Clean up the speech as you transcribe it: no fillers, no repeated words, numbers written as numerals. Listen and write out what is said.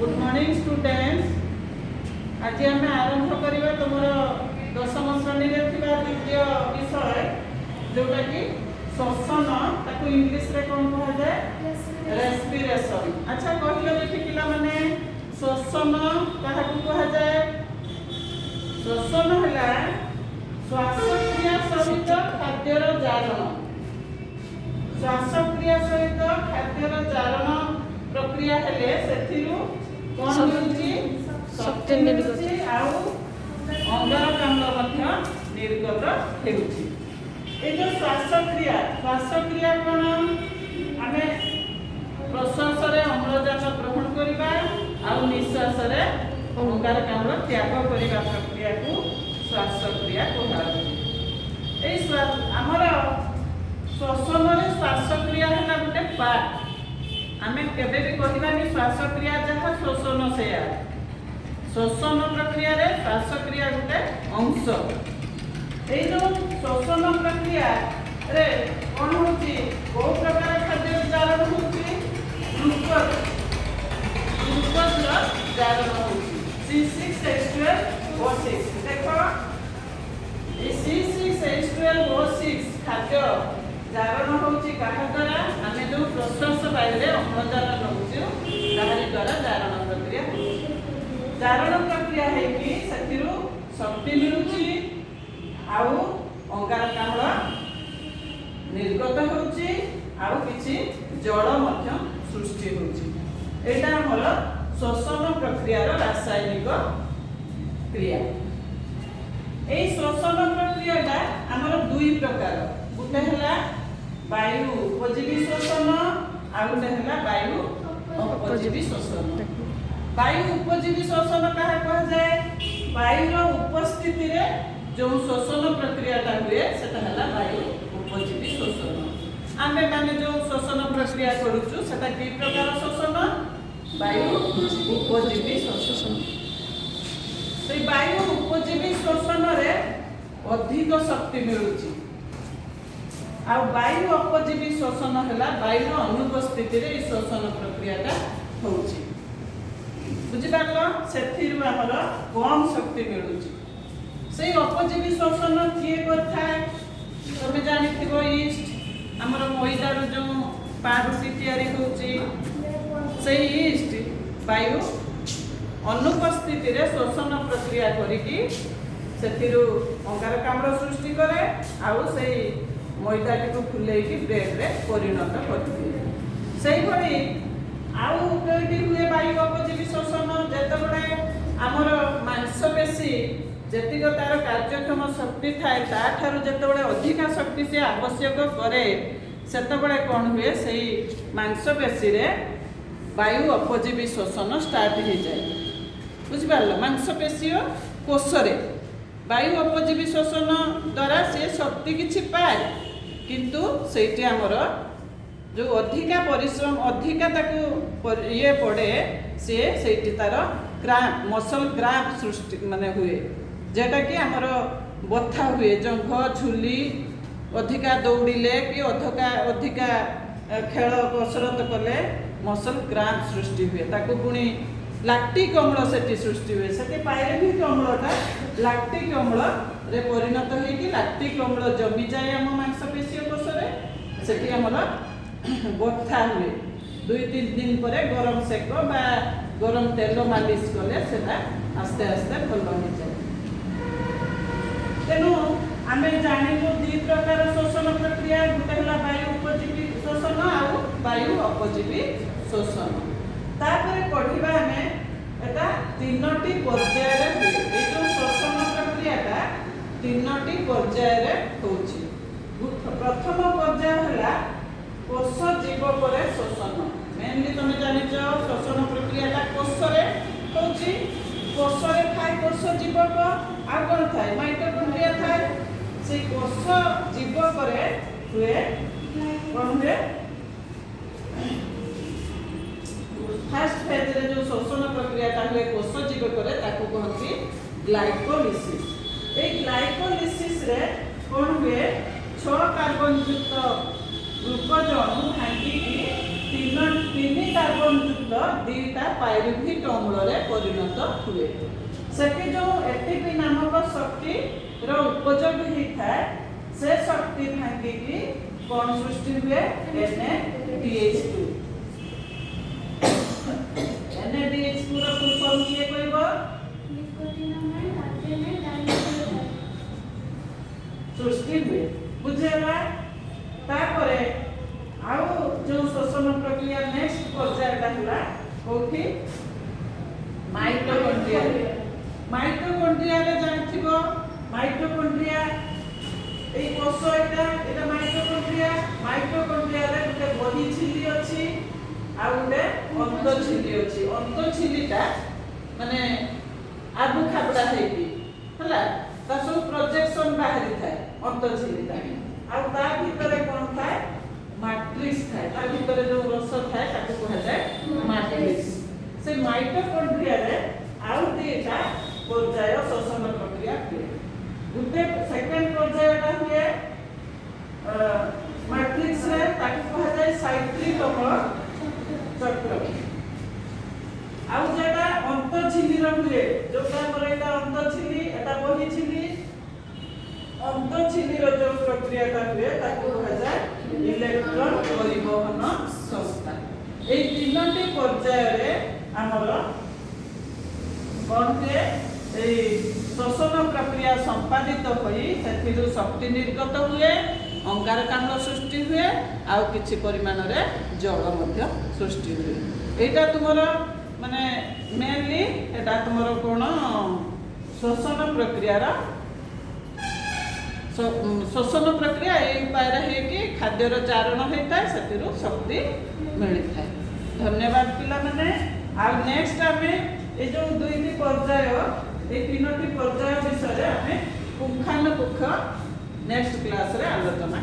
Good morning students. आज आम आरंभ करवा तुम दशम श्रेणी में द्वितीय विषय जोटा कि श्वसन ताको इंग्लिश रे कौन कहा जाए रेस्पिरेशन। अच्छा कहलो देखि पिला माने श्वसन काहाकू कहा जाए। श्वसन हैला श्वासक्रिया सहित खाद्यर जारण। श्वासक्रिया सहित खाद्यर जारण प्रक्रिया हेले सेथिरु कोन होउची शक्ति निर्गत आउ अंगारकाम्ल मध्य निर्गत हेउची। ए जो श्वासक्रिया कोन आमे प्रश्वास रे अम्लजान ग्रहण करिबा आउ निश्वास रे अंगारकाम्ल त्याग करिबा प्रक्रिया को श्वासक्रिया कहलाउ। ए हमर श्वसन रे श्वासक्रिया हैला गुटे पार्ट। आमे केबे भी कहबानी श्वासक्रिया जहाँ श्वसन से श्वसन प्रक्रिया रे श्वासक्रिया गोटे अंश। एई जो श्वसन प्रक्रिया रे कोन होची को प्रकार खाद्य जारण होची ग्लूकोज जारण होची C6H12O6। देखो ए C6H12O6 खाद्य जारण होची काहा द्वारा आमे जो प्रश्वास बायरे अम्लजान नउछु ताहारी द्वारा जारण प्रक्रिया होची। जारण प्रक्रिया है कि सतिरु शक्ति मिलुची आउ अंगारकाम्ल निर्गत होची आउ किछि जल मध्य सृष्टि होची। एटा हमर श्वसन प्रक्रिया रो रासायनिक क्रिया। एई श्वसन प्रक्रियाटा हमर दुई प्रकार। गुटे हला वायु उपजीवी श्वसन आ गुटे हला वायु अपजीवी श्वसन। वायु उपजीवी श्वसन कहा कहा जाए वायुर उपस्थिति रे जो श्वसन प्रक्रियाटा हुए सेटा हला वायु उपजीवी श्वसन। आमे माने जो श्वसन प्रक्रिया करूछु सेटा की प्रकार श्वसन वायु उपजीवी श्वसन। से वायु उपजीवी श्वसन रे अधिक शक्ति मिलुची आ वायु अपजीवी श्वसन हैला वायु अनुपस्थिति रे श्वसन प्रक्रियाटा होउची। बुझि पारलो सेथिरु हमर कम शक्ति मिलुची। से अपजीवी श्वसन किए करथाय तमे जानिथिबो ईस्ट हमर मैदा रो जो पारुटी तयारी होउची से ईस्ट वायु अनुपस्थिति रे श्वसन प्रक्रिया करिकी सेथिरु अंगारकाम्ल सृष्टि करे आउ से मैदाटी को फुलेकी ब्रेड रे परिणत करथिले। सेही भली आउ कयटी हुए वायु अपजीवी श्वसन जेतबळे हमर मांसपेशी जेतिक तार कार्यक्षम शक्ति थाए ता ठारू जेतबळे अधिक शक्ति से आवश्यक करे सेतबळे कोन हुए सेही मांसपेशी रे वायु अपजीवी श्वसन स्टार्ट हो जाए। बुझि पारलो मांसपेशी कोष रे वायु अपजीवी श्वसन द्वारा से शक्ति किछि पाए किंतु सेठी हमर जो अधिका परिश्रम अधिका ताकू ये पड़े से सेठी तार क्राम्प मसल क्राम्प सृष्टि माने हुए जेटा कि हमर बथा हुए जंघ झुली अधिका दौड़िले कि अधिका खेल कसरत कले मसल क्राम्प सृष्टि हुए ताकू पुणी लैक्टिक अम्ल सेठी सृष्टि हुए सेठी पायरेनिक अम्लटा लैक्टिक अम्ल रे परिणत होई कि लैक्टिक अम्ल जमी जाए हम मांसपेशी कोष रे सेठी हमर बथा हुए 2-3 दिन परे गरम सेक बा गरम तेल मालिश कले सेटा आस्ते आस्ते भल हो जाए। तेनु आमे जानिबो दी प्रकार श्वसन प्रक्रिया गुटे हला वायु उपजीवी श्वसन आ वायु अपजीवी श्वसन। तापर पढ़िबा हमें एटा तीनोटी पर्याय रे हुए। ए जो श्वसन प्रक्रियाटा तीनोटी पर्याय रे होउची। प्रथम पर्याय हला कोष जीव परे श्वसन। मेनली तमे जानिछ श्वसन प्रक्रियाटा कोष रे होउची। कोष रे थाय कोष जीवक आ कोन थाय माइटोकॉन्ड्रिया थाय। से कोष जीव परे हुए कोन हुए फर्स्ट फेज रे जो श्वसन प्रक्रियाटा हुए कोष जीव करे ताको कहती ग्लाइकोलिसिस। ए ग्लाइकोलिसिस रे कोन हुए 6 कार्बन युक्त ग्लूकोज अणु भांगी की 3 कार्बन युक्त दुईटा पायरुभिक अम्ल परिणत हुए। सेठी जो एटीपी नामक शक्ति रो उपयोग होता है से शक्ति भांगिकी कौन सृष्टि हुए NADH2। NADH2 रो फुल फॉर्म किए कहबो सृष्टि हुए बुझेला। तापरे आउ जो श्वसन प्रक्रिया नेक्स्ट पर्यायटा हला कोठी माइटोकॉन्ड्रिया। माइटोकॉन्ड्रिया रे जानथिबो माइटोकॉन्ड्रिया ए कोष एटा माइटोकॉन्ड्रिया। माइटोकॉन्ड्रिया रे गोटे बही छिली अछि आ गोटे अंत छिली अछि। अंत छिलीटा माने आबु खाबडा हेकी हला ता सब प्रोजेक्शन बाहरी थाए अंत छिलीटा आ ता भीतर कोन थाए मैट्रिक्स थाए। ता भीतर जो रस थाए ताको कहला जाय मैट्रिक्स। से माइटोकॉन्ड्रिया रे आउ देटा पर्याय श्वसन प्रक्रिया हुए। गुटे सेकंड पर्यायटा हुए मैट्रिक्स रे ताको कहला जाय साइक्लिक अम्ल चक्र। आउ जेटा अंत झिल्ली रो हुए जोटा हमर एटा अंत झिल्ली एटा बही झिल्ली। अंत झिल्ली रो जो प्रक्रियाटा हुए ताको कहला जाय इलेक्ट्रॉन परिवहन संस्था। ए तीनटी पर्याय रे हमर कोन के ए श्वसन प्रक्रिया संपादित होई सेथिरु शक्ति निर्गत हुए, अंगारकाम्ल सृष्टि हुए आउ किछि परिमाण रे जल मध्य सृष्टि हुए। एटा तुमरो माने मेनली एटा तुमरो कोन श्वसन प्रक्रिया रा श्वसन प्रक्रिया ए उपाय हे कि खाद्यर चारण होता है सेतिरु शक्ति मिली थाए। धन्यवाद पिला माने। आ नेक्स्ट आमे ए जो दुईटी पर्याय ए तीनोटी पर्याय विषय रे आमे पुंखानुपुंख नेक्स्ट क्लास रे आलोचना